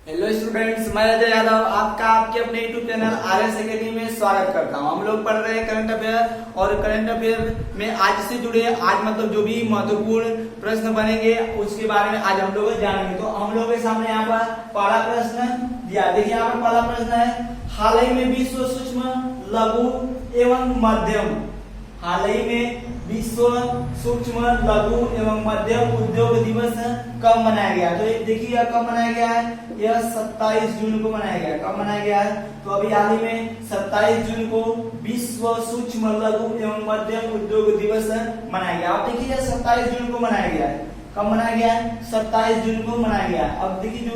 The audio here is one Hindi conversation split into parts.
हेलो स्टूडेंट्स, मैं अजय यादव आपका आपके अपने यूट्यूब चैनल आरएस एकेडमी में स्वागत करता हूं। हम लोग पढ़ रहे हैं करंट अफेयर और करंट अफेयर में आज से जुड़े आज मतलब जो भी महत्वपूर्ण प्रश्न बनेंगे उसके बारे में आज हम लोग जानेंगे। तो हम लोग के सामने यहाँ पर पहला प्रश्न दिया, देखिए यहाँ पर पहला प्रश्न है, हाल ही में विश्व सूक्ष्म लघु एवं मध्यम हाल ही में विश्व सूक्ष्म लघु एवं मध्यम उद्योग दिवस कब मनाया गया? तो ये देखिए यह कब मनाया गया है, यह 27 जून को मनाया गया है। कब मनाया गया है? तो अभी हाल ही में 27 जून को विश्व सूक्ष्म लघु एवं मध्यम उद्योग दिवस मनाया गया। अब देखिए 27 जून को मनाया गया है। कब मनाया गया है? 27 जून को मनाया गया है। अब देखिए जो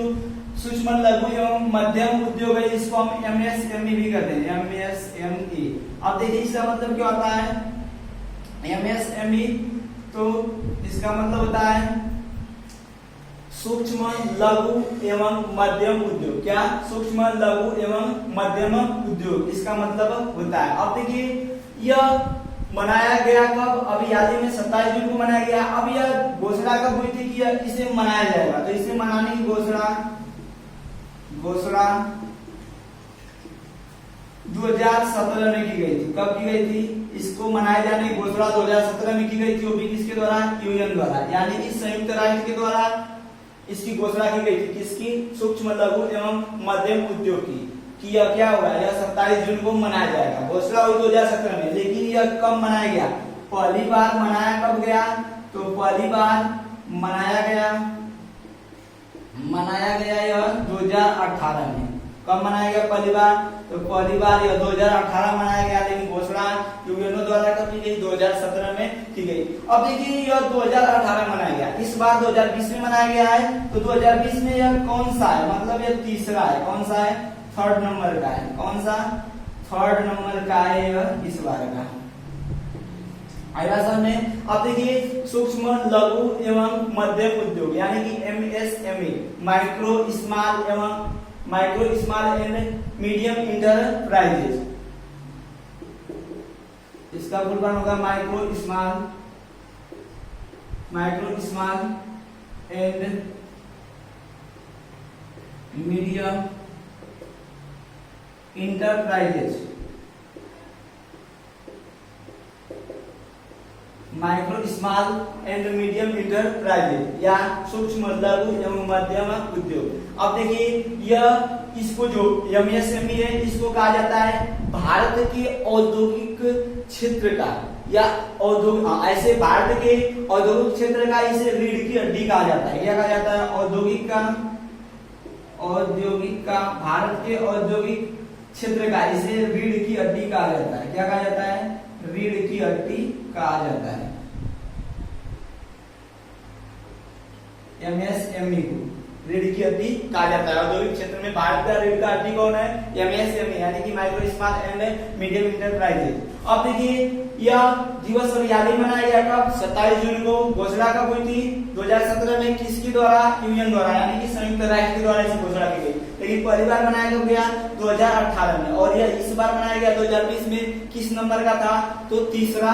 सूक्ष्म लघु एवं मध्यम उद्योग है इसको हम एमएसएमई भी कहते हैं, एमएसएमई। अब देखिए इसका मतलब क्या होता है एमएसएमई? तो इसका मतलब होता है सूक्ष्म लघु एवं मध्यम उद्योग। क्या? सूक्ष्म लघु एवं मध्यम उद्योग इसका मतलब होता है। अब देखिए यह मनाया गया कब? अभी हाल ही में 27 जून को मनाया गया। अब यह घोषणा कब हुई थी कि इसे मनाया जाएगा? तो इसे मनाने की घोषणा 2017 में की गई थी। कब की गई थी? इसको मनाए जाने की घोषणा 2017 में की गई थी। वो भी किसके द्वारा? यूएन द्वारा, यानी कि संयुक्त राष्ट्र के द्वारा इसकी घोषणा की गई थी। किसकी? सूक्ष्म लघु एवं मध्यम उद्योग की यह क्या होगा? यह 27 जून को मनाया जाएगा। घोषणा हुई 2017 में, लेकिन यह कब मनाया गया? पहली बार मनाया कब गया? तो पहली बार मनाया गया यह 2018 में। कब मनाया गया पहली बार? तो पहली बार यह 2018 मनाया गया, लेकिन घोषणा यूएनओ द्वारा कब की गई? 2017 में की गई। अब देखिए यह 2018 मनाया गया, इस बार 2020 में मनाया गया है। तो 2020 में यह कौन सा है? मतलब यह तीसरा है। कौन सा है? थर्ड नंबर का है। कौन सा? थर्ड नंबर का है यह इस बार का। आया सामने। अब देखिए सूक्ष्म लघु एवं मध्यम उद्योग यानी कि MSME, micro small and medium enterprises, इसका फुल फॉर्म होगा micro small and medium enterprises. Micro small and medium enterprises या सूक्ष्म लघु एवं मध्यम उद्योग। अब देखिए यह इसको जो एमएसएमई है इसको कहा जाता है भारत के औद्योगिक क्षेत्र का या ऐसे भारत के औद्योगिक क्षेत्र का इसे रीढ़ की हड्डी कहा जाता है। क्या कहा जाता है? औद्योगिक का भारत के औद्योगिक क्षेत्र का इसे रीढ़ की हड्डी कहा जाता है। क्या कहा जाता है? रीढ़ की हड्डी कहा जाता है। एमएसएमई को रीढ़ की हड्डी कहा जाता है। औद्योगिक क्षेत्र में भारत का रीढ़ का हड्डी कौन है? एमएसएमई यानी कि micro small and medium enterprises. अब देखिए यह दिवस अभी हाल ही मनाया गया। कब? 27 जून को। घोषणा कब हुई थी? 2017 में। किसके द्वारा? यूएन द्वारा, यानी कि संयुक्त राष्ट्र के द्वारा इसे घोषणा की गई। लेकिन पहली बार मनाया कब गया? 2018 में। और यह इस बार मनाया गया 2020 में। किस नंबर का था? तो तीसरा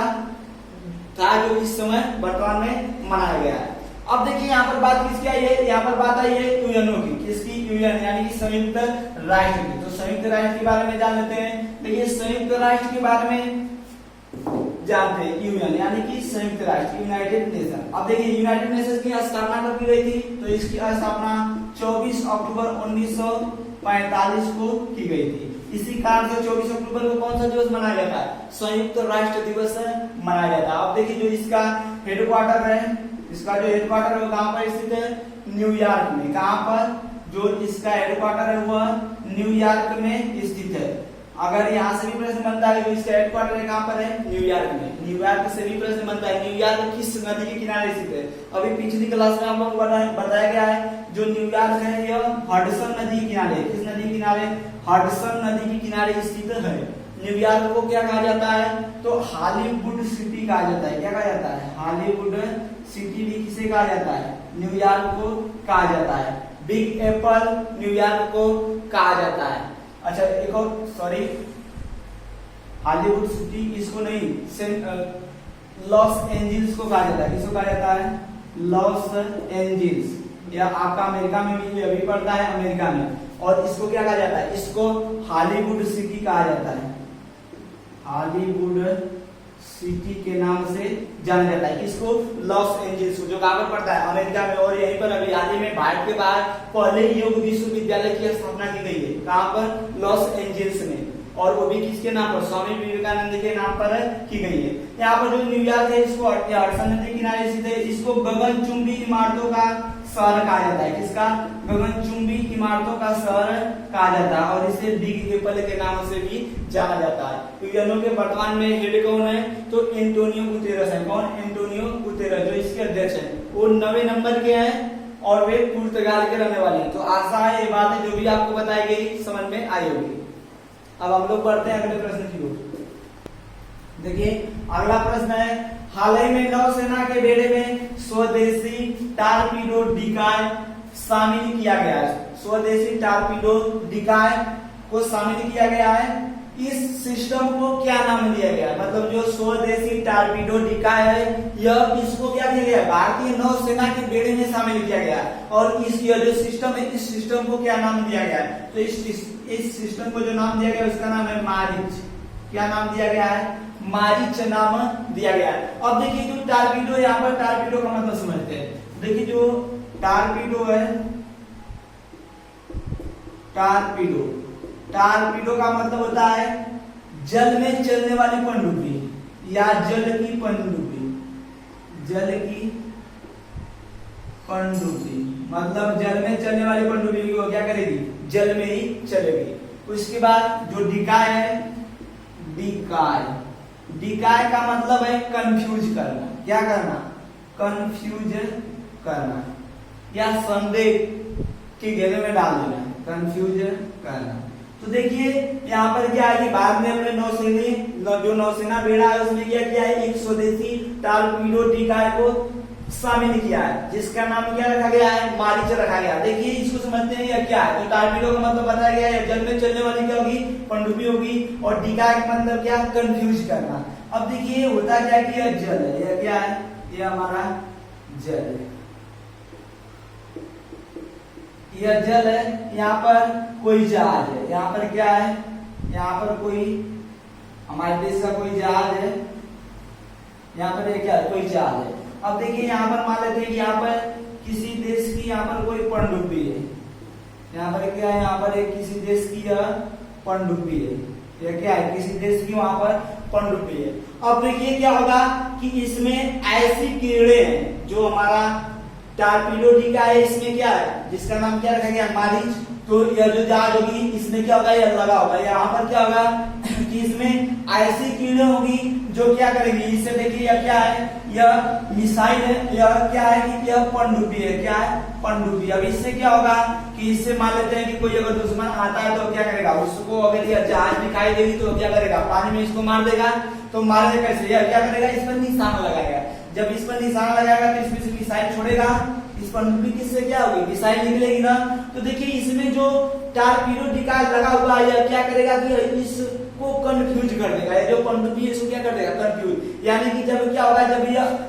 था, जो इस समय वर्तमान में मनाया गया है। अब देखिए यहाँ पर बात किसकी आई है? यहाँ पर बात आई है यूएनओ की। किसकी? यूएन यानी कि संयुक्त राष्ट्र की। तो संयुक्त राष्ट्र के बारे में जान लेते हैं। देखिए संयुक्त राष्ट्र के बारे में जानते हैं। यूएन यानी कि संयुक्त राष्ट्र, यूनाइटेड नेशन। अब देखिए यूनाइटेड नेशन की स्थापना कब की गई थी? तो इसकी स्थापना 24 अक्टूबर 1945 को की गई थी। इसी कारण से 24 अक्टूबर को कौन सा दिवस मनाया जाता है? संयुक्त राष्ट्र दिवस मनाया जाता है। अब देखिए जो इसका हेडक्वार्टर है, इसका जो हेडक्वार्टर है वो कहाँ पर स्थित है? न्यूयॉर्क में। कहाँ पर? जो इसका हेडक्वार्टर है वह न्यूयॉर्क में स्थित है। अगर यहाँ से भी प्रश्न बनता है, जो इसका हेडक्वार्टर कहाँ पर है? न्यूयॉर्क में। न्यूयॉर्क से भी प्रश्न बनता है, न्यूयॉर्क किस नदी के किनारे स्थित है? अभी पिछली क्लास में हम लोग बताया गया है जो न्यूयॉर्क है यह हडसन नदी के किनारे। किस नदी के किनारे? हडसन नदी के किनारे स्थित है। न्यूयॉर्क को क्या कहा जाता है? तो हॉलीवुड सिटी कहा जाता है। क्या कहा जाता है? हॉलीवुड सिटी भी किसे कहा जाता है? न्यूयॉर्क को कहा जाता है। बिग एप्पल न्यूयॉर्क को कहा जाता है। अच्छा एक और, सॉरी, हॉलीवुड सिटी इसको नहीं, लॉस एंजल्स को कहा जाता है। किसको कहा जाता है? Los Angeles. या आपका अमेरिका में भी अभी पड़ता है, अमेरिका में। और इसको क्या कहा जाता है, इसको हॉलीवुड सिटी कहा जाता है, हॉलीवुड सिटी के नाम से जाना जाता है। इसको लॉस एंजल्स, जो कहां पर पड़ता है, अमेरिका में। और यहीं पर अभी हाल ही में भारत के बाहर पहले योग विश्वविद्यालय की स्थापना की गई है, कहां पर, लॉस एंजल्स में। और वो भी किसके नाम पर, स्वामी विवेकानंद के नाम पर की गई है। यहाँ पर जो न्यूयॉर्क है, इसको हडसन नदी किनारे स्थित है, इसको गगनचुंबी इमारतों का शहर कहा जाता है। किसका, गगनचुंबी इमारतों का शहर कहा जाता है। और इसे बिग एप्पल के नाम से भी जाना जाता है। तो यूएनओ के वर्तमान में हेड कौन है, तो एंटोनियो गुतेरस है। कौन, एंटोनियो गुतेरस, जो इसके अध्यक्ष है। वो 90 नंबर के हैं और वे पुर्तगाल के रहने वाले हैं। तो आशा है ये बात जो भी आपको बताई गई समझ में आई होगी। अब हम लोग पढ़ते हैं अगले प्रश्न की ओर। देखिए अगला प्रश्न है, हाल ही में नौसेना के बेड़े में स्वदेशी टारपीडो डिकाय शामिल किया गया है। स्वदेशी टारपीडो डिकाय को शामिल किया गया है। इस सिस्टम को क्या नाम दिया गया, मतलब जो स्वदेशी टारपीडो डिकाय है, यह इसको क्या किया गया, भारतीय नौसेना के बेड़े में शामिल किया गया। और इस जो सिस्टम है, इस सिस्टम को क्या नाम दिया गया है, तो इस सिस्टम को जो नाम दिया गया उसका नाम है मारिच। क्या नाम दिया गया है, मारिच नाम दिया गया है। अब देखिए जो टारपीडो, यहाँ पर टारपीडो का मतलब समझते हैं। देखिए जो टारपीडो है, टारपीडो, टारपीडो का मतलब होता है जल में चलने वाली पनडुब्बी या जल की पनडुब्बी। जल की पनडुब्बी मतलब जल में चलने वाली पनडुब्बी को क्या करेगी, जल में ही चलेगी। उसके बाद जो डिकाय है, डिकाय, डिकाय का मतलब है कंफ्यूज करना। क्या करना, कंफ्यूज करना या संदेह के घेरे में डाल देना, कंफ्यूज करना। तो देखिए यहाँ पर क्या है, बाद में हमने जो नौसेना बेड़ा है उसमें क्या किया है, एक स्वदेशी टारपीडो डिकाय को शामिल किया है, जिसका नाम क्या रखा गया है, मारिच रखा गया। देखिए इसको समझते हैं यह क्या है। तो टारपीडो का मतलब बताया गया है जल में चलने वाली क्या होगी, पनडुब्बी होगी। और डिकाय का मतलब क्या, कंफ्यूज करना। अब देखिए होता क्या कि यह जल है, यह क्या है, यह हमारा जल है, यह जल है। यहाँ पर कोई जहाज है, यहाँ पर क्या है, यहाँ पर कोई हमारे देश का कोई जहाज है, यहाँ पर क्या है, कोई जहाज है। अब देखिए यहाँ पर मान लेते हैं कि यहाँ पर किसी देश की यहाँ पर कोई पनडुब्बी है। यहाँ पर क्या है, यहाँ पर एक किसी देश की यह पनडुब्बी है, यह क्या है, किसी देश की वहां पर पनडुब्बी है। अब देखिए क्या होगा कि इसमें ऐसी कीड़े हैं जो हमारा टारपीडो डिकाय है, इसमें क्या है, जिसका नाम क्या रखा गया, मारिच। तो यह जो जहाज होगी इसमें क्या होगा, यह लगा होगा। यहाँ पर क्या होगा कि इसमें ऐसी कीड़े होगी जो क्या करेगी, इससे देखिए यह क्या है, यह मिसाइल है, यह क्या है कि यह पनडुब्बी है, क्या है, पनडुब्बी। अब इससे क्या होगा कि इससे मान लेते हैं कि कोई अगर दुश्मन आता है तो क्या करेगा, उसको अगर यह जहाज दिखाई देगी तो क्या करेगा, पानी में इसको मार देगा। तो मारने कैसे, यह क्या करेगा, इस पर निशान लगाएगा। जब इस पर निशान लगाएगा तो इसमें से मिसाइल छोड़ेगा, इस पनडुब्बी किससे क्या होगी, मिसाइल निकलेगी ना। तो देखिए इसमें जो टारपीडो डिकाय लगा हुआ है, यह क्या करेगा कि इसको कंफ्यूज कर देगा। जो पनडुब्बी है इसको क्या कर देगा, कंफ्यूज। यानी कि जब क्या होगा, जब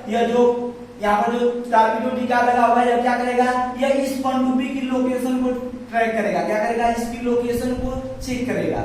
यह जो यहाँ पर जो टारपीडो डिकाय लगा हुआ है, यह क्या करेगा, यह इस पनडुब्बी की लोकेशन को ट्रैक करेगा। क्या करेगा, इसकी लोकेशन को चेक करेगा,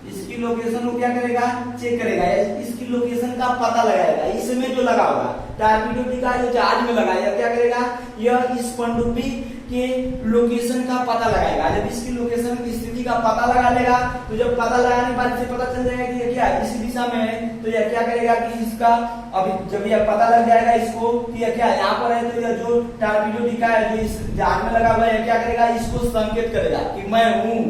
इसकी लोकेशन को क्या करेगा, चेक करेगा, इसकी लोकेशन का पता लगाएगा। इसमें जो लगा होगा टारपीडो डिकाय जो जहाज में लगा है, क्या करेगा, यह इस पनडुब्बी के लोकेशन का पता लगाएगा। जब इसकी लोकेशन की स्थिति का पता लगा लेगा, तो जब पता लगाने के बाद इसे पता चल जाएगा कि ये क्या है, इसी दिशा में है, तो यह क्या करेगा कि इसका अभी जब यह पता लग जाएगा इसको कि यह क्या है, यहाँ पर है, तो यह जो टारपीडो डिकाय है जो इस जहाज में लगा हुआ है, क्या करेगा, इसको संकेत करेगा कि मैं हूँ।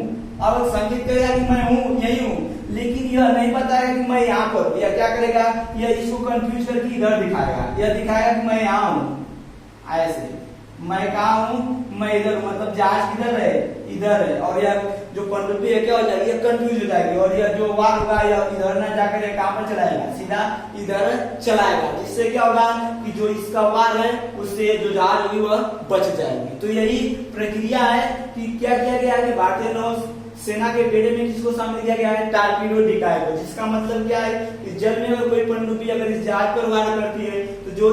अब संकेत करेगा कि मैं हूँ, यही हूँ, लेकिन यह नहीं बताएगा कि मैं यहाँ पर। यह क्या करेगा, यह इसको कंफ्यूज करके इधर दिखाएगा, यह दिखाएगा कि मैं यहाँ हूँ, ऐसे मैं कहाँ हूँ, मैं इधर हूँ, मतलब जहाज किधर है, इधर है। और यह जो पनडुब्बी है क्या हो जाएगी, यह कंफ्यूज हो जाएगी। और यह जो वार होगा यह इधर ना जाकर कहाँ पर चलाएगा, सीधा इधर चलाएगा, जिससे क्या होगा कि जो इसका वार है उससे जो जहाज होगी वह बच जाएगी। तो यही प्रक्रिया है कि क्या किया गया है कि भारतीय नौ सेना के बेड़े में किसको शामिल किया गया है, टारपीडो डिकाय को। जिसका मतलब क्या है कि जल में अगर कोई पनडुब्बी अगर इस जहाज पर वार करती है तो जो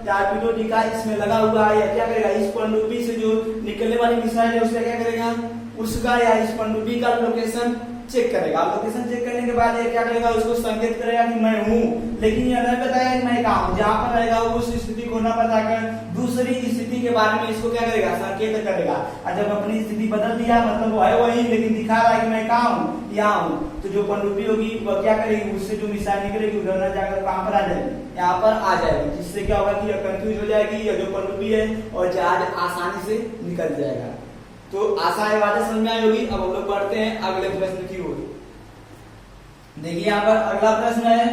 टारपीडो इसमें लगा हुआ है, या क्या करेगा, इस पनडुब्बी से जो निकलने वाली मिसाइल है उसका क्या करेगा, उसका या इस पनडुब्बी का लोकेशन चेक करेगा। लोकेशन चेक करने के बाद ये क्या करेगा, उसको संकेत करेगा कि मैं हूँ, लेकिन ये नहीं बताएगा कि मैं कहाँ हूँ। जहाँ पर रहेगा उस स्थिति को न बताकर दूसरी स्थिति के बारे में इसको क्या करेगा, संकेत करेगा। और जब अपनी स्थिति बदल दिया, मतलब वो है वही लेकिन दिखा रहा है कि मैं कहाँ हूँ, यहाँ हूँ, तो जो पनडुब्बी होगी वह क्या करेगी, उससे जो मिसाइल निकलेगी उधर न जाकर कहाँ पर आ जाएगी, यहाँ पर आ जाएगी, जिससे क्या होगा कि यह कंफ्यूज हो जाएगी, यह जो पनडुब्बी है, और जहाज आसानी से निकल जाएगा। तो आशा है बातें समझ में आई होगी। अब हम लोग पढ़ते हैं अगले प्रश्न की ओर। देखिए यहाँ पर अगला प्रश्न है,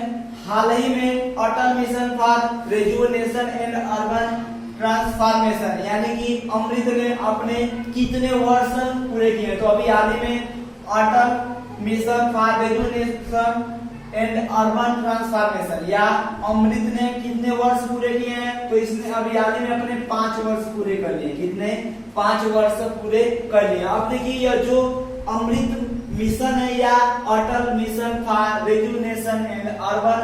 हाल ही में Atal mission for rejuvenation and urban transformation यानी कि अमृत ने अपने कितने वर्ष पूरे किए। तो अभी हाल ही में Atal mission for rejuvenation and urban transformation या अमृत ने कितने वर्ष पूरे किए हैं, तो इसने अभी हाल ही में अपने 5 वर्ष पूरे कर लिए। कितने, 5 वर्ष पूरे कर लिए। अब देखिए यह जो अमृत मिशन है या Atal mission for rejuvenation and urban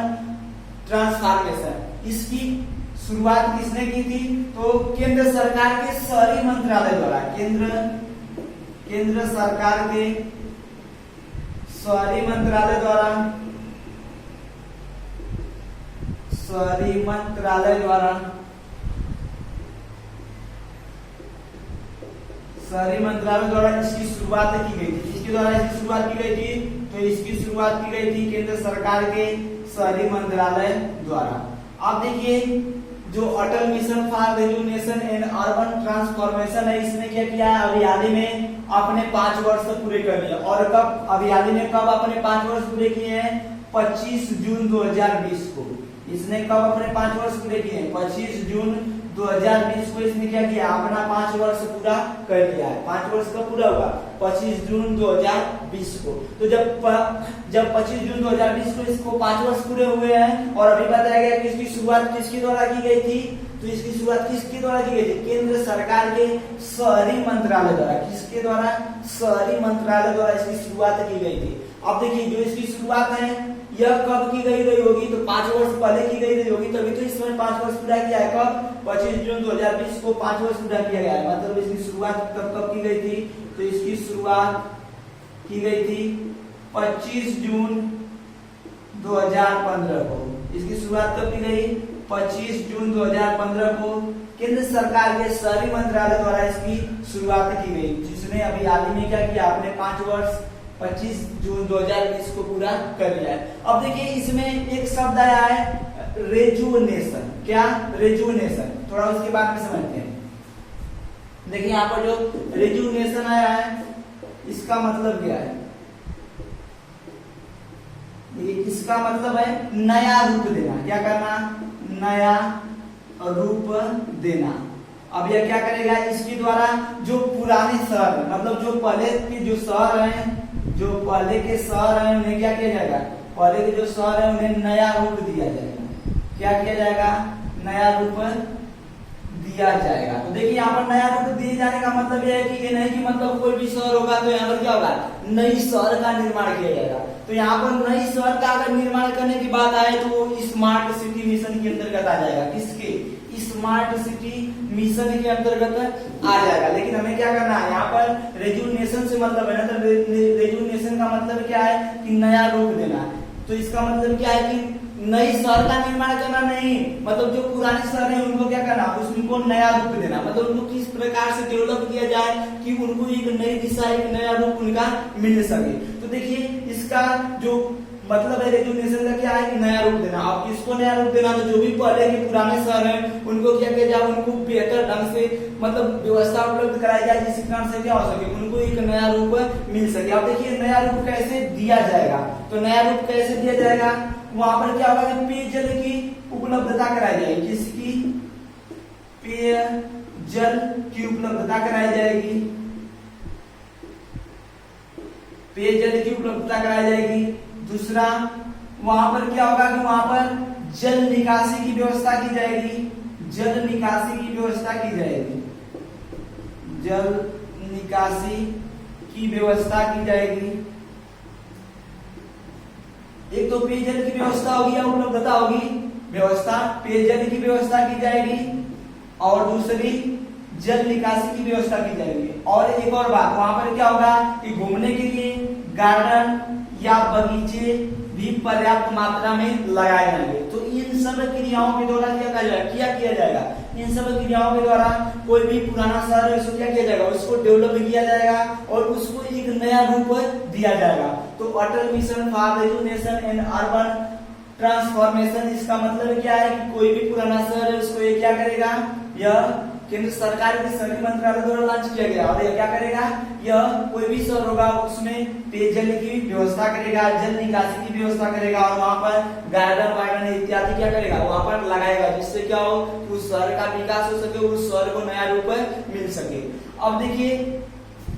transformation, इसकी शुरुआत किसने की थी, तो केंद्र सरकार के शहरी मंत्रालय द्वारा, केंद्र सरकार के शहरी मंत्रालय द्वारा, शहरी मंत्रालय द्वारा इसकी शुरुआत की गई थी। इसके द्वारा इसकी शुरुआत की गई थी, तो इसकी शुरुआत की गई थी केंद्र सरकार के शहरी मंत्रालय द्वारा। अब देखिए जो Atal mission for rejuvenation and urban transformation है, इसने क्या किया, अभी हाल ही में अपने 5 वर्ष पूरे कर लिए। और कब, अभी हाल ही में कब अपने 5 वर्ष पूरे किए हैं, 25 जून 2020 को। इसने कब अपने 5 वर्ष पूरे किए हैं, 25 जून 2020 को इसने क्या किया, अपना 5 वर्ष पूरा कर लिया है। 5 वर्ष का पूरा हुआ 25 जून 2020 को। तो जब 25 जून 2020 को इसको 5 वर्ष पूरे हुए हैं, और अभी बताया गया कि इसकी शुरुआत किसके द्वारा की गई थी, तो इसकी शुरुआत किसके द्वारा की गई थी, केंद्र सरकार के शहरी मंत्रालय द्वारा। किसके द्वारा, शहरी मंत्रालय द्वारा इसकी शुरुआत की गई थी। अब देखिए जो इसकी शुरुआत है यह कब की गई होगी, तो 5 वर्ष पहले की गई होगी, तभी तो इसमें 5 वर्ष पूरा किया है। कब, 25 जून 2020 को 5 वर्ष पूरा किया गया है। मतलब इसकी शुरुआत कब की गई थी, तो इसकी शुरुआत की गई थी 25 जून 2015 को। इसकी शुरुआत कब की गई, 25 जून 2015 को केंद्र सरकार के शहरी मंत्रालय द्वारा इसकी शुरुआत की गई, जिसने अभी हाल ही में क्या किया, अपने 5 वर्ष 25 जून 2020 को पूरा कर लिया है। अब देखिए इसमें एक शब्द आया है रेजुवेनेशन। क्या, रेजुवेनेशन, थोड़ा उसके बारे में समझते हैं। देखिए यहाँ पर जो रेजुवेनेशन आया है इसका मतलब क्या है, इसका मतलब है नया रूप देना। क्या करना, नया रूप देना। अब यह क्या करेगा, इसके द्वारा जो पुराने शहर, मतलब जो पहले के जो शहर हैं, जो पहले के शहर हैं उन्हें क्या किया जाएगा, पहले के जो शहर है उन्हें नया रूप दिया जाएगा। क्या किया जाएगा, नया रूप दिया जाएगा। तो देखिए यहाँ पर नया रूप दिए जाने का मतलब यह है कि ये नहीं कि मतलब कोई भी शहर होगा तो यहाँ पर क्या होगा, नई शहर का निर्माण किया जाएगा। तो यहाँ पर नई शहर का अगर निर्माण करने की बात आए तो वो स्मार्ट सिटी मिशन के अंतर्गत आ जाएगा। किसके, स्मार्ट सिटी मिशन के अंतर्गत आ जाएगा। लेकिन हमें क्या करना है, यहाँ पर रेजुवेनेशन से मतलब है ना, तो रेजुवेनेशन का मतलब क्या है कि नया रूप देना। तो इसका मतलब क्या है कि नई शहर का निर्माण करना नहीं, मतलब जो पुराने शहर है उनको क्या करना, उनको नया रूप देना। मतलब उनको किस प्रकार से डेवलप किया जाए कि उनको एक नई दिशा, एक नया रूप उनका मिल सके। तो देखिए इसका जो मतलब है रेजुवेनेशन का क्या है कि नया रूप देना। अब किसको नया रूप देना, तो जो भी पहले के पुराने शहर हैं उनको क्या किया जाए, उनको बेहतर ढंग से मतलब व्यवस्था उपलब्ध कराई जाए, जिसके कारण से क्या हो सके, उनको एक नया रूप मिल सके। अब देखिए नया रूप कैसे दिया जाएगा, तो नया रूप कैसे दिया जाएगा, वहां पर क्या होगा कि पेयजल की उपलब्धता कराई जाएगी। किसकी, पेयजल की उपलब्धता कराई जाएगी, पेयजल की उपलब्धता कराई जाएगी। दूसरा वहां पर क्या होगा कि वहां पर जल निकासी की व्यवस्था की जाएगी, जल निकासी की व्यवस्था की जाएगी, जल निकासी की व्यवस्था की जाएगी। एक तो पेयजल की व्यवस्था होगी या उपलब्धता होगी, व्यवस्था, पेयजल की व्यवस्था की जाएगी और दूसरी जल निकासी की व्यवस्था की जाएगी। और एक और बात, वहां पर क्या होगा कि घूमने के लिए गार्डन या बगीचे भी पर्याप्त मात्रा में लगाए जाएंगे। तो इन सब क्रियाओं के द्वारा क्या किया जाएगा, इन सब क्रियाओं के द्वारा कोई भी पुराना शहर है उसको क्या किया जाएगा, उसको डेवलप किया जाएगा और उसको एक नया रूप दिया जाएगा। तो Atal mission for rejuvenation and urban transformation, इसका मतलब क्या है कि कोई भी पुराना शहर है उसको ये क्या करेगा, यह केंद्र सरकार के सभी मंत्रालय द्वारा लॉन्च किया गया और यह क्या करेगा, यह कोई भी शहर होगा उसमें पेयजल की व्यवस्था करेगा, जल निकासी की व्यवस्था करेगा और वहां पर गार्डन वार्डन इत्यादि क्या करेगा, वहां पर लगाएगा, जिससे क्या हो उस शहर का विकास हो सके, उस शहर को नया रूप मिल सके। अब देखिए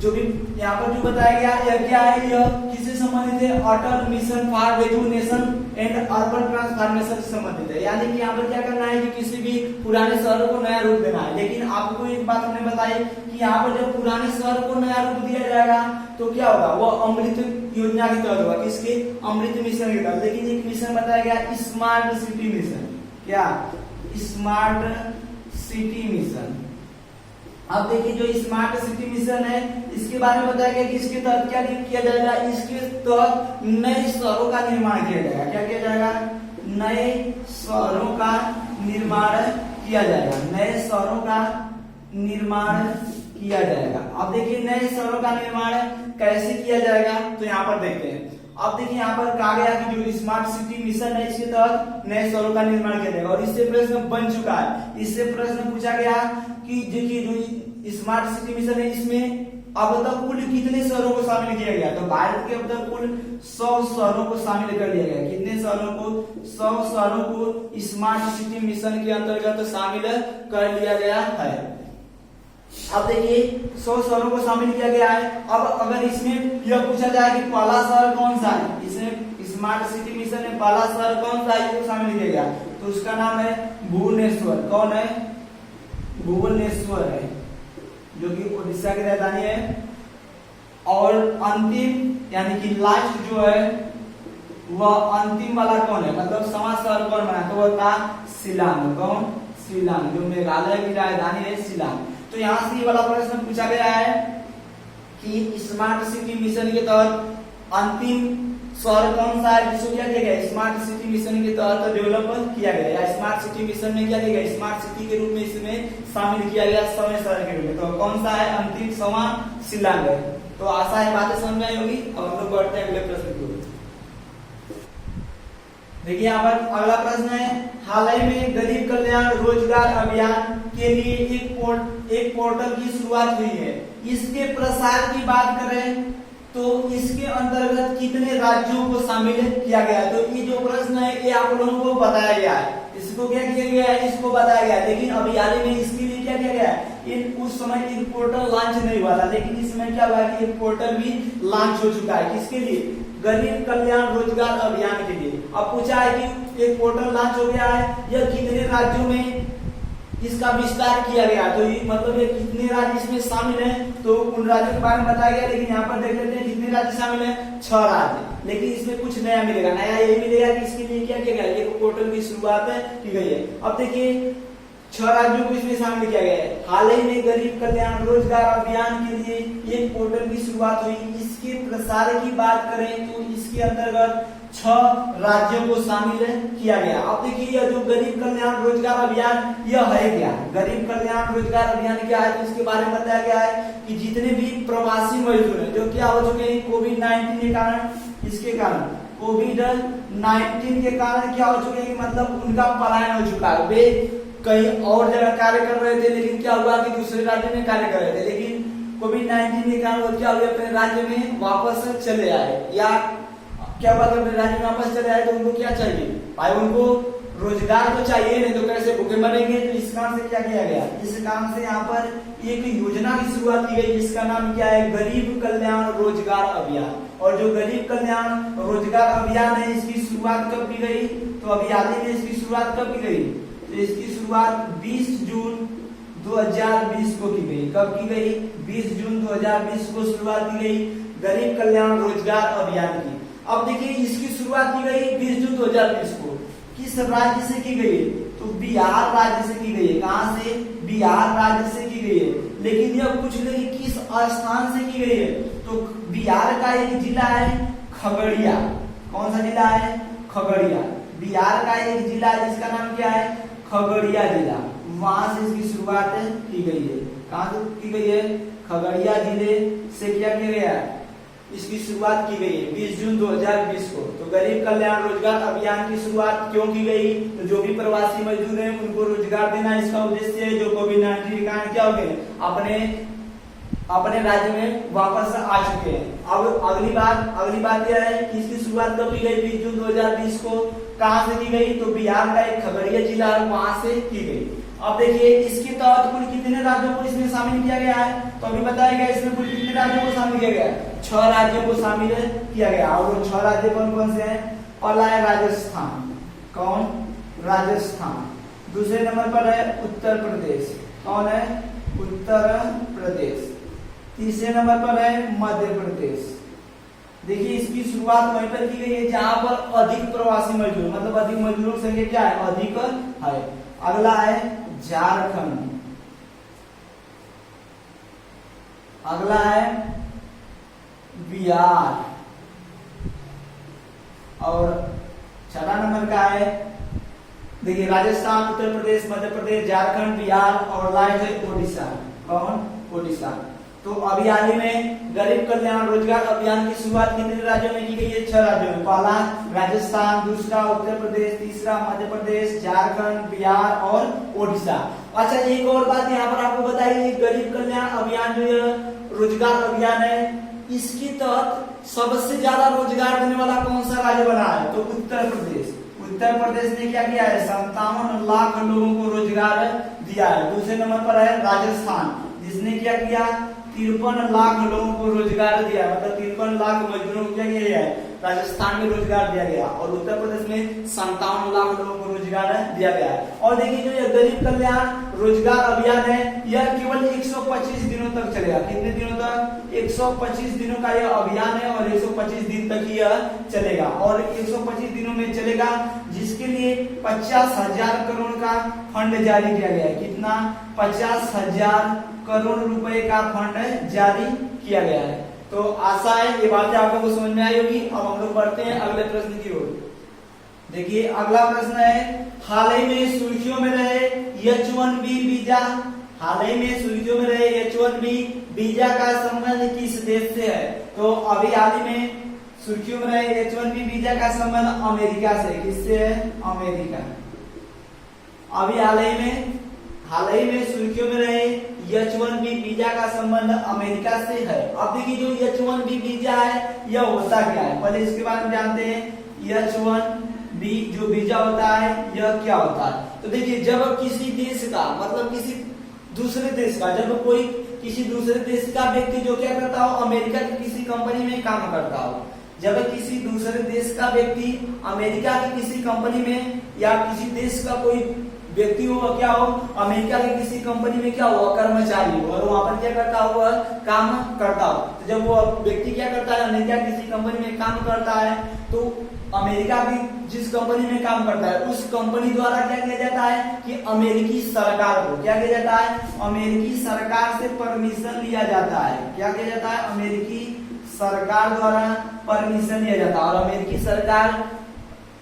जो भी यहाँ पर जो बताया गया यह क्या है, यह किससे संबंधित है, Atal mission for rejuvenation and urban transformation से संबंधित है। यानी कि यहाँ पर क्या करना है कि किसी भी पुराने शहर को नया रूप देना है। लेकिन आपको एक बात हमने बताई कि यहाँ पर जब पुराने शहर को नया रूप दिया जाएगा तो क्या होगा, वो अमृत योजना के तहत होगा, किसके, अमृत मिशन के तहत। लेकिन एक मिशन बताया गया स्मार्ट सिटी मिशन, क्या, स्मार्ट सिटी मिशन। अब देखिए जो स्मार्ट सिटी मिशन है इसके बारे में बताया गया कि इसके तहत क्या किया जाएगा, इसके तहत नए शहरों का निर्माण किया जाएगा। क्या किया जाएगा, नए शहरों का निर्माण किया जाएगा, नए शहरों का निर्माण किया जाएगा। अब देखिए नए शहरों का निर्माण कैसे किया जाएगा, तो यहाँ पर देखते हैं। अब देखिए यहाँ पर कहा गया कि जो स्मार्ट सिटी मिशन है इसके तहत नए शहरों का निर्माण किया जाएगा और इससे प्रश्न बन चुका है। इससे प्रश्न पूछा गया कि देखिए जो स्मार्ट सिटी मिशन है इसमें अब तक कुल कितने शहरों को शामिल किया गया, तो भारत के अब तक कुल 100 शहरों को शामिल कर लिया गया। कितने शहरों को, 100 शहरों को स्मार्ट सिटी मिशन के अंतर्गत शामिल कर लिया गया है। अब देखिए 100 शहरों को शामिल किया गया है। अब अगर इसमें यह पूछा जाए कि पहला शहर कौन सा है, इसमें स्मार्ट सिटी मिशन में पहला शहर कौन सा है, शामिल किया गया, तो उसका नाम है भुवनेश्वर। कौन है, भुवनेश्वर है, जो कि उड़ीसा की राजधानी है। और अंतिम यानी कि लास्ट जो है वह अंतिम वाला कौन है, मतलब सवा शहर कौन बना, तो वह था शिलांग। कौन, शिलांग, जो मेघालय की राजधानी है शिलांग। तो यहाँ से ये वाला प्रश्न पूछा गया है कि स्मार्ट सिटी मिशन के तहत अंतिम शहर कौन सा है जिसको क्या किया गया, स्मार्ट सिटी मिशन के तहत डेवलप किया गया, या स्मार्ट सिटी मिशन में क्या किया गया, स्मार्ट सिटी के रूप में इसमें शामिल किया गया समय शहर के रूप में। तो कौन सा है, अंतिम सवा शिलांग है। तो आशा है बातें समझ में आई होगी। अब हम लोग बढ़ते हैं अगले प्रश्न की ओर। देखिए यहाँ पर अगला प्रश्न है, हाल ही में गरीब कल्याण रोजगार अभियान के लिए एक पोर्टल की शुरुआत हुई है। इसके प्रसार की बात करें तो इसके अंतर्गत कितने राज्यों को शामिल किया गया, तो ये जो प्रश्न है ये आप लोगों को बताया गया है। इसको क्या किया गया है, इसको बताया गया है। लेकिन अभी हाल ही में इसके लिए क्या किया गया है, उस समय एक पोर्टल लॉन्च नहीं हुआ था, लेकिन इस समय क्या हुआ कि एक पोर्टल भी लॉन्च हो चुका है। किसके लिए, गरीब कल्याण रोजगार अभियान के लिए। अब पूछा है कि एक पोर्टल लॉन्च हो गया है, यह कितने राज्यों में इसका विस्तार किया गया, तो ये मतलब ये कितने राज्य इसमें शामिल हैं, तो उन राज्यों के बारे में बताया गया। लेकिन यहाँ पर देख लेते हैं कितने राज्य शामिल हैं, 6 राज्य। लेकिन इसमें कुछ नया मिलेगा, नया ये मिलेगा कि इसके लिए क्या किया गया, ये पोर्टल की शुरुआत की गई है। अब देखिए 6 राज्यों को इसमें शामिल किया गया है। हाल ही में गरीब कल्याण रोजगार अभियान के लिए एक पोर्टल की शुरुआत हुई। इसके प्रसार की बात करें तो इसके अंतर्गत 6 राज्यों को शामिल किया गया। अब देखिए यह जो गरीब कल्याण रोजगार अभियान यह है क्या, गरीब कल्याण रोजगार अभियान क्या है, तो इसके बारे में बताया गया है कि जितने भी प्रवासी मजदूर हैं जो क्या हो चुके हैं कोविड-19 के कारण, इसके कारण कोविड-19 के कारण क्या हो चुके हैं, मतलब उनका पलायन हो चुका है। वे कहीं और जगह कार्य कर रहे थे, लेकिन क्या हुआ कि दूसरे राज्य में कार्य कर रहे थे, लेकिन कोविड-19 के कारण वो क्या हुए, अपने राज्य में वापस चले आए, या क्या हुआ कि अपने राज्य में वापस चले आए तो उनको क्या चाहिए भाई, उनको रोजगार तो चाहिए, नहीं तो कैसे भूखे मरेंगे। तो इस कारण से क्या किया गया, इस कारण से यहाँ पर एक योजना की शुरुआत की गई जिसका नाम क्या है, गरीब कल्याण रोजगार अभियान। और जो गरीब कल्याण रोजगार अभियान है इसकी शुरुआत कब की गई, तो अभी हाल ही में इसकी शुरुआत कब की गई, तो इसकी शुरुआत 20 जून 2020 को की गई। कब की गई, 20 जून 2020 को शुरुआत की गई गरीब कल्याण रोजगार अभियान की। अब देखिए इसकी शुरुआत की गई 20 जून 2020 को, किस राज्य से की गई है? तो बिहार राज्य से की गई है। कहां से? बिहार राज्य से की गई है। लेकिन यह पूछ ले कि किस स्थान से की गई है? तो बिहार का एक जिला है खगड़िया। कौन सा जिला है? खगड़िया। बिहार का एक जिला है जिसका नाम क्या है? खगड़िया जिला। वहां से इसकी शुरुआत की गई है। कहां से की गई है? खगड़िया जिले से क्या किया गया है? इसकी शुरुआत की गई है 20 जून 2020 को। तो गरीब कल्याण रोजगार अभियान की शुरुआत क्यों की गई? तो जो भी प्रवासी मजदूर हैं उनको रोजगार देना इसका उद्देश्य है, जो कोविड-19 के कारण क्या हो गए, अपने राज्य में वापस आ चुके हैं। अब अगली बात यह है कि इसकी शुरुआत कब की गई? 20 जून 2020 को। कहां से की गई? तो बिहार का एक खगड़िया जिला है वहां से की गई। अब देखिए इसके तहत कुल कितने राज्यों को इसमें शामिल किया गया है? तो अभी बताया गया इसमें कुल कितने राज्यों को शामिल किया गया है? 6 राज्यों को शामिल किया गया। और वो 6 राज्य कौन कौन से हैं? पहला है राजस्थान। कौन? राजस्थान। दूसरे नंबर पर है उत्तर प्रदेश। कौन है? उत्तर प्रदेश। तीसरे नंबर पर है मध्य प्रदेश। देखिए इसकी शुरुआत वहीं पर की गई है जहां पर अधिक प्रवासी मजदूर, मतलब अधिक मजदूरों की संख्या क्या है? अधिक है। अगला है झारखंड। अगला है बिहार। और 6 नंबर का है, देखिए राजस्थान, उत्तर प्रदेश, मध्य प्रदेश, झारखंड, बिहार और लास्ट है उड़ीसा। कौन? उड़ीसा। तो अभी हाल ही में गरीब कल्याण रोजगार अभियान की शुरुआत कितने राज्यों में की गई है? 6 राज्यों में। पहला राजस्थान, दूसरा उत्तर प्रदेश, तीसरा मध्य प्रदेश, झारखंड, बिहार और उड़ीसा। अच्छा एक और बात यहाँ पर आपको बताइए, गरीब कल्याण अभियान जो है रोजगार अभियान है, इसके तहत सबसे ज्यादा रोजगार देने वाला कौन सा राज्य बना है? तो उत्तर प्रदेश। उत्तर प्रदेश ने क्या किया है? 57 लाख लोगों को रोजगार दिया है। दूसरे नंबर पर है राजस्थान, जिसने क्या किया? 53 लाख लोगों को रोजगार दिया, मतलब 53 लाख मजदूरों को क्या किया है? राजस्थान में रोजगार दिया गया। और उत्तर प्रदेश में 57 लाख लोगों को रोजगार दिया गया है। और देखिए जो ये गरीब कल्याण रोजगार अभियान है यह केवल 125 दिनों तक चलेगा। कितने दिनों तक? 125 दिनों का यह अभियान है और 125 दिन तक ही यह चलेगा। और 125 दिनों में चलेगा, जिसके लिए 50,000 करोड़ का फंड जारी किया गया है। कितना? 50,000 करोड़ रुपए का फंड जारी किया गया है। तो आशा है ये बातें आप लोगों को समझ में आई होगी। अब हम लोग बढ़ते हैं अगले प्रश्न की ओर। देखिए अगला प्रश्न है, हाल ही में सुर्खियों में रहे H1B वीजा, हाल ही में सुर्खियों में रहे H1B वीजा का संबंध किस देश से है? तो अभी हाल ही में सुर्खियों में रहे H1B वीजा का संबंध अमेरिका से। किससे है? अमेरिका। अभी हाल ही में सुर्खियों में रहे H1B वीजा का संबंध अमेरिका से है। अब देखिए जो H1B वीजा है यह होता क्या है, पहले इसके बारे में जानते हैं। H1B जो वीजा होता है यह क्या होता है? तो देखिए जब किसी देश का, मतलब किसी दूसरे देश का, जब कोई किसी दूसरे देश का व्यक्ति जो क्या करता हो, अमेरिका की किसी कंपनी में काम करता हो, जब किसी दूसरे देश का व्यक्ति अमेरिका की किसी कंपनी में या किसी देश का कोई व्यक्ति हो, क्या हो, अमेरिका की किसी कंपनी में क्या हुआ? कर्मचारी हो, और वहां पर क्या करता हुआ? काम करता हो। तो जब वो व्यक्ति क्या करता है? अमेरिका किसी कंपनी में काम करता है, तो अमेरिका की जिस कंपनी में काम करता है उस कंपनी द्वारा क्या किया जाता है कि अमेरिकी सरकार को क्या किया जाता है? अमेरिकी सरकार से परमिशन लिया जाता है। क्या किया जाता है? अमेरिकी सरकार द्वारा परमिशन लिया जाता है। और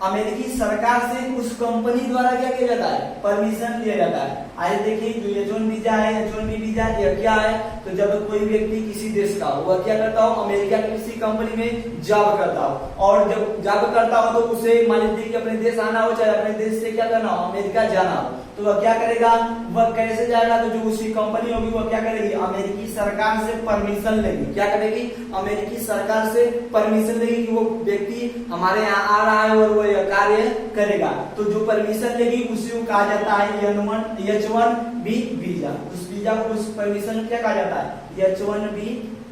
अमेरिकी सरकार से उस कंपनी द्वारा क्या किया जाता है? परमिशन लिया जाता है। आइए देखिए जो H1 वीजा है, H1B वीजा यह क्या है? तो जब कोई व्यक्ति किसी देश का वह क्या करता हो? अमेरिका की किसी कंपनी में जॉब करता हो, और जब जॉब करता हो तो उसे मान लीजिए कि अपने देश आना हो, चाहे अपने देश से क्या करना हो? अमेरिका जाना हो, तो वह क्या करेगा? वह कैसे जाएगा? तो जो उसकी कंपनी होगी वह क्या करेगी? अमेरिकी सरकार से परमिशन लेगी। क्या करेगी? अमेरिकी सरकार से परमिशन लेगी कि वो व्यक्ति हमारे यहाँ आ रहा है और वो यह कार्य करेगा। तो जो परमिशन लेगी उसी को कहा जाता है H1B वीजा। उस वीजा को, उस परमिशन क्या कहा जाता है? H1B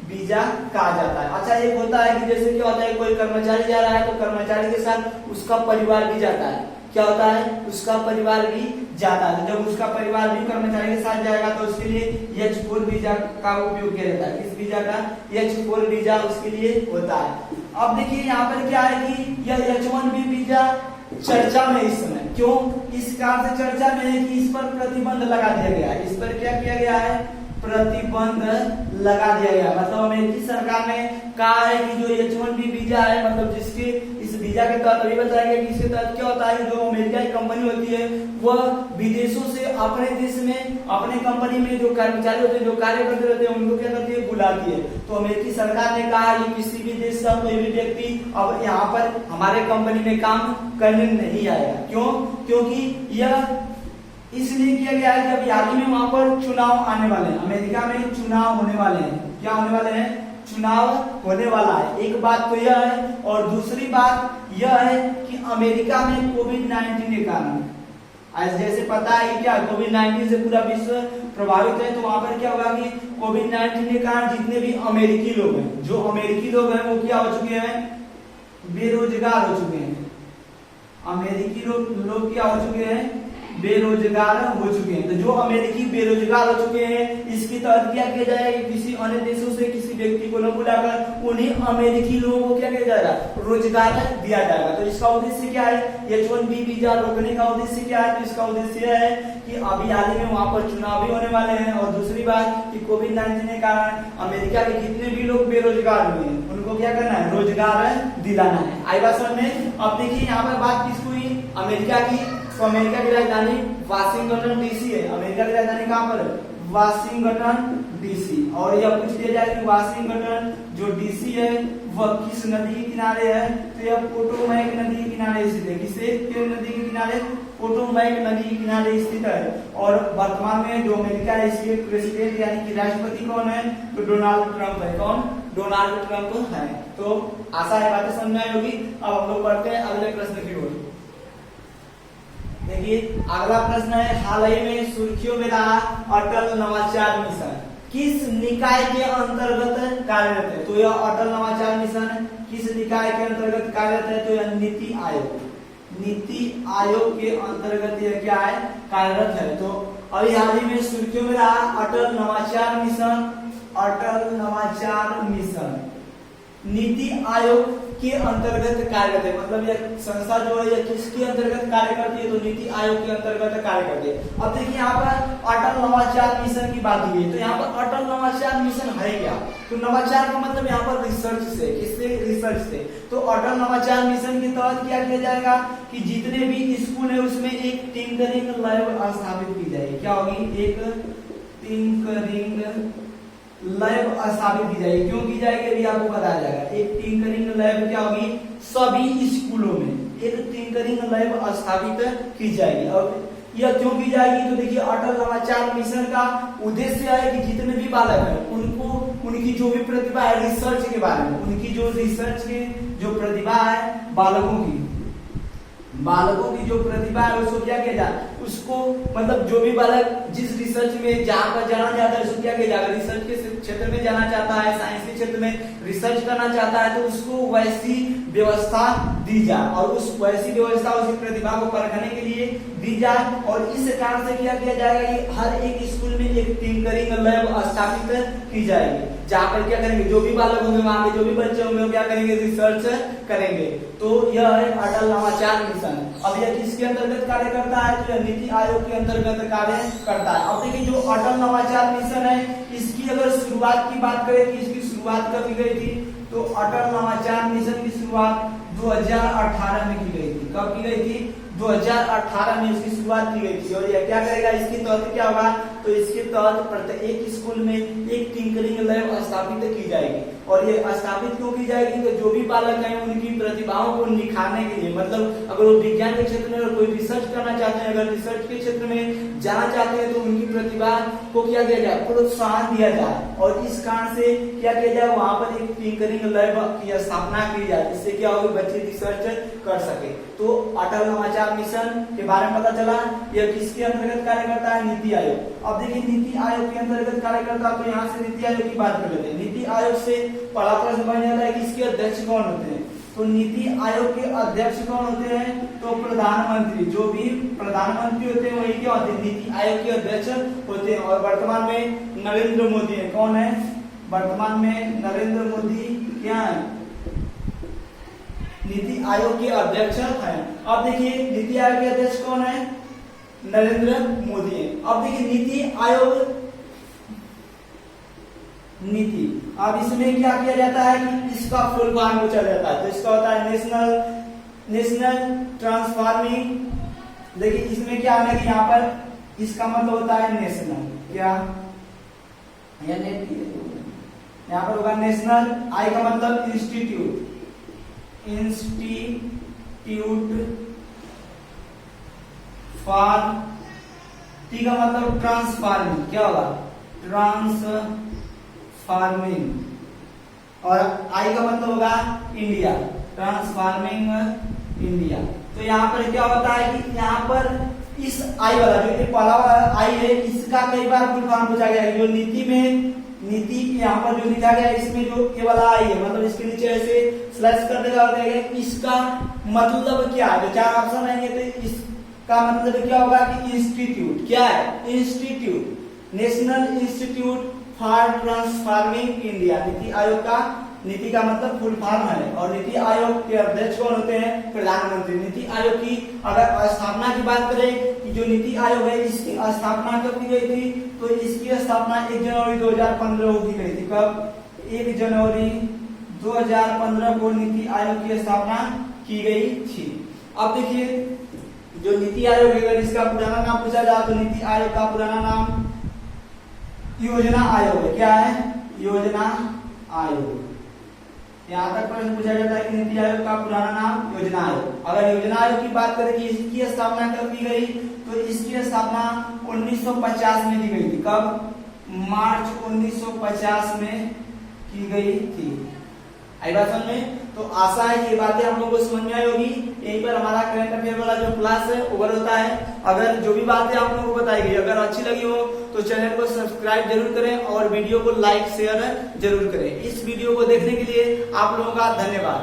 वीजा कहा जाता है। अच्छा एक होता है कि जैसे क्या होता है, कोई कर्मचारी जा रहा है तो कर्मचारी के साथ उसका परिवार भी जाता है। क्या होता है? उसका परिवार भी जाता है। जब उसका परिवार भी कर्मचारी के साथ जाएगा तो उसके लिए H4 वीजा का उपयोग किया जाता है। किस वीजा का? H4 वीजा उसके लिए होता है। अब देखिए यहाँ पर क्या है कि यह H1B वीजा चर्चा में इस समय। क्यों इस कारण से चर्चा में है कि इस पर प्रतिबंध लगा दिया गया है। इस पर क्या किया गया है? प्रतिबंध लगा दिया गया। मतलब अमेरिकी सरकार ने कहा है कि जो H1B वीजा है, मतलब जिसके इस वीजा के तहत अभी बताया गया कि इसके तहत क्या होता है, जो अमेरिका की कंपनी होती है वह विदेशों से अपने देश में अपने कंपनी में जो कर्मचारी होते हैं, जो कार्य करते रहते हैं, उनको क्या करती है? बुलाती है। तो अमेरिकी सरकार ने कहा कि किसी भी देश का कोई भी व्यक्ति अब यहाँ पर हमारे कंपनी में काम करने नहीं आएगा। क्यों? क्योंकि यह इसलिए किया गया है कि अभी हाल ही में वहां पर चुनाव आने वाले हैं। अमेरिका में चुनाव होने वाले हैं। क्या होने वाले हैं? चुनाव होने वाला है। एक बात तो यह है, और दूसरी बात यह है कि अमेरिका में कोविड-19 के कारण, आज जैसे पता है कि क्या कोविड-19 से पूरा विश्व प्रभावित है, तो वहां पर क्या होगा कि कोविड-19 के कारण जितने भी अमेरिकी लोग हैं, जो अमेरिकी लोग हैं वो क्या हो चुके हैं? बेरोजगार हो चुके हैं। अमेरिकी लोग क्या हो चुके हैं? बेरोजगार हो चुके हैं। तो जो अमेरिकी बेरोजगार हो चुके हैं, इसके तहत क्या किया जाएगा कि किसी अन्य देशों से किसी व्यक्ति को न बुलाकर उन्हीं अमेरिकी लोगों को क्या किया जाएगा? रोजगार दिया जाएगा। तो इसका उद्देश्य क्या है? H1B वीजा रोकने का उद्देश्य क्या है? तो इसका उद्देश्य यह है कि अभी हाल ही में वहां पर चुनाव भी होने वाले हैं, और दूसरी बात कि कोविड-19 के कारण अमेरिका के जितने भी लोग बेरोजगार हुए हैं उनको क्या करना है? रोजगार दिलाना है। आई बात समझ में? अब देखिए यहाँ पर बात किसको हुई? अमेरिका की। तो अमेरिका की राजधानी वाशिंगटन डीसी है। अमेरिका की राजधानी कहाँ पर है? Washington DC. और यह पूछ लिया जाए कि वाशिंगटन जो डीसी है वह किस नदी के किनारे है? तो यह पोटोमैक नदी के किनारे स्थित है। किस नदी के किनारे? पोटोमैक नदी के किनारे स्थित है। और वर्तमान में जो अमेरिका है इसके प्रेसिडेंट यानी कि राष्ट्रपति कौन है? तो डोनाल्ड ट्रंप है। कौन? डोनाल्ड ट्रंप है। तो आशा है बातें समझ में आई होगी। अब हम लोग पढ़ते हैं अगले प्रश्न की ओर। देखिए अगला प्रश्न है, हाल ही में सुर्खियों में रहा अटल नवाचार मिशन किस निकाय के अंतर्गत कार्यरत है? तो यह अटल नवाचार मिशन किस निकाय के अंतर्गत कार्यरत है? तो यह नीति आयोग। नीति आयोग के अंतर्गत यह क्या है? कार्यरत है। तो अभी हाल ही में सुर्खियों में रहा अटल नवाचार मिशन। अटल नवाचार मिशन नीति आयोग के अंतर्गत कार्यरत है। मतलब यह संस्था जो है यह किसके अंतर्गत कार्य करती है? तो नीति आयोग के अंतर्गत कार्य करती है। अब देखिए यहाँ पर अटल नवाचार मिशन की बात हुई है, तो यहाँ पर अटल नवाचार मिशन है क्या? तो नवाचार का मतलब यहाँ पर रिसर्च से। किससे? रिसर्च से। तो अटल नवाचार मिशन के तहत क्या किया जाएगा कि जितने भी स्कूल है उसमें एक टिंकरिंग लैब स्थापित की जाएगी। क्या होगी? एक टिंकरिंग लैब स्थापित की जाएगी। क्यों की जाएगी अभी आपको बताया जाएगा। एक टिंकरिंग लैब क्या होगी? सभी स्कूलों में एक टिंकरिंग लैब स्थापित की जाएगी। और यह क्यों की जाएगी? तो देखिए अटल नवाचार मिशन का उद्देश्य है कि जितने भी बालक हैं उनको उनकी जो भी प्रतिभा है रिसर्च के बारे में, उनकी जो रिसर्च की जो प्रतिभा है बालकों की जो प्रतिभा है उसको क्या किया जाए? उसको मतलब जो भी बालक जिस रिसर्च में जहाँ पर जाना चाहता है उसको क्या किया जाएगा? रिसर्च के क्षेत्र में जाना चाहता है, साइंस के क्षेत्र में रिसर्च करना चाहता है, तो उसको वैसी व्यवस्था दी जाए और उस वैसी व्यवस्था उसकी प्रतिभा को परखने के लिए दी जाए। और इस कारण से क्या किया जाएगा कि हर एक स्कूल में एक टिंकरिंग लैब स्थापित की जाएगी, जहाँ पर क्या करेंगे जो भी बालक होंगे वहां के जो भी बच्चे होंगे वो क्या करेंगे? रिसर्च करेंगे। तो यह है अटल नवाचार मिशन। अब यह किसके अंतर्गत कार्य करता है? तो यह नीति आयोग के अंतर्गत कार्य करता है। अब देखिए जो अटल नवाचार मिशन है इसकी अगर शुरुआत की बात करें कि इसकी शुरुआत कब की गई थी? तो अटल नवाचार मिशन की शुरुआत 2018 में की गई थी। कब की गई थी? 2018 में इसकी शुरुआत की गई थी। और यह क्या करेगा? इसके तहत क्या होगा? तो इसके तहत प्रत्येक स्कूल में एक टिंकरिंग लैब स्थापित की जाएगी। और ये स्थापित क्यों की जाएगी? तो जो भी बालक हैं उनकी प्रतिभाओं को निखारने के लिए, मतलब अगर वो विज्ञान के क्षेत्र में कोई रिसर्च करना चाहते हैं, अगर रिसर्च के क्षेत्र में जाना चाहते हैं तो उनकी प्रतिभा को क्या किया जाए? प्रोत्साहन दिया जाए। और इस कारण से क्या किया जाए? वहां पर एक टिंकरिंग लैब की स्थापना की जाए, इससे क्या होगा? बच्चे रिसर्च कर सके। तो अटल नवाचार मिशन के बारे में पता चला। यह किसके अंतर्गत कार्य करता है? नीति आयोग। अब देखिए नीति आयोग के अंतर्गत कार्य करता है, तो यहाँ से नीति आयोग की बात कर लेते हैं। नीति आयोग से पहला प्रश्न बन जाता है कि इसके अध्यक्ष कौन होते हैं? तो नीति आयोग के अध्यक्ष कौन होते हैं? तो प्रधानमंत्री। जो भी प्रधानमंत्री होते हैं वही क्या होते हैं? नीति आयोग के अध्यक्ष होते हैं। और वर्तमान में नरेंद्र मोदी है। कौन है? वर्तमान में नरेंद्र मोदी क्या है? नीति आयोग के अध्यक्ष हैं। अब देखिए नीति आयोग के अध्यक्ष कौन है? नरेंद्र मोदी है। अब देखिए नीति आयोग नीति, अब इसमें क्या किया जाता है कि इसका फुल फॉर्म पूछा जाता है, तो इसका होता है नेशनल ट्रांसफॉर्मिंग। देखिए इसमें क्या है कि यहाँ पर इसका मतलब होता है नेशनल, क्या यहाँ पर होगा नेशनल, आई का मतलब इंस्टीट्यूट फॉर, टी का मतलब ट्रांसफॉर्मिंग, क्या होगा? ट्रांसफॉर्मिंग, और आई का मतलब होगा इंडिया, ट्रांसफॉर्मिंग इंडिया। तो यहाँ पर क्या होता है कि यहाँ पर इस आई वाला जो पहला वाला आई है, इसका कई बार फुल फॉर्म पूछा गया है। जो नीति यहाँ पर जो लिखा गया है, इसमें जो ये वाला आई है, मतलब इसके नीचे ऐसे स्लैश कर देगा और इसका मतलब क्या है? जो चार ऑप्शन आएंगे तो इसका मतलब क्या होगा कि इंस्टीट्यूट, क्या है? Institute, national institute for transforming India. NITI Aayog का, नीति का मतलब फुल फॉर्म है। और नीति आयोग के अध्यक्ष कौन होते हैं? प्रधानमंत्री। नीति आयोग की अगर स्थापना की बात करें कि जो नीति आयोग है इसकी स्थापना कब की गई थी? तो इसकी स्थापना 1 जनवरी 2015 को की गई थी। कब? 1 जनवरी 2015 को नीति आयोग की स्थापना की गई थी। अब देखिए जो नीति आयोग है, अगर इसका पुराना नाम पूछा जाए तो नीति आयोग का पुराना नाम योजना आयोग है। क्या है? योजना आयोग। यहाँ तक प्रश्न पूछा जाता है कि नीति आयोग का पुराना नाम योजना आयोग। अगर योजना आयोग की बात करें कि इसकी स्थापना कब की गई, तो इसकी स्थापना 1950 में की गई थी। कब? मार्च 1950 में की गई थी। आई बात समझ में? तो आशा है कि ये बातें आप लोगों को समझ में आई होगी। यहीं पर हमारा करंट अफेयर वाला जो क्लास है ओवर होता है। अगर जो भी बातें आप लोगों को बताई गई अगर अच्छी लगी हो तो चैनल को सब्सक्राइब जरूर करें और वीडियो को लाइक शेयर जरूर करें। इस वीडियो को देखने के लिए आप लोगों का धन्यवाद।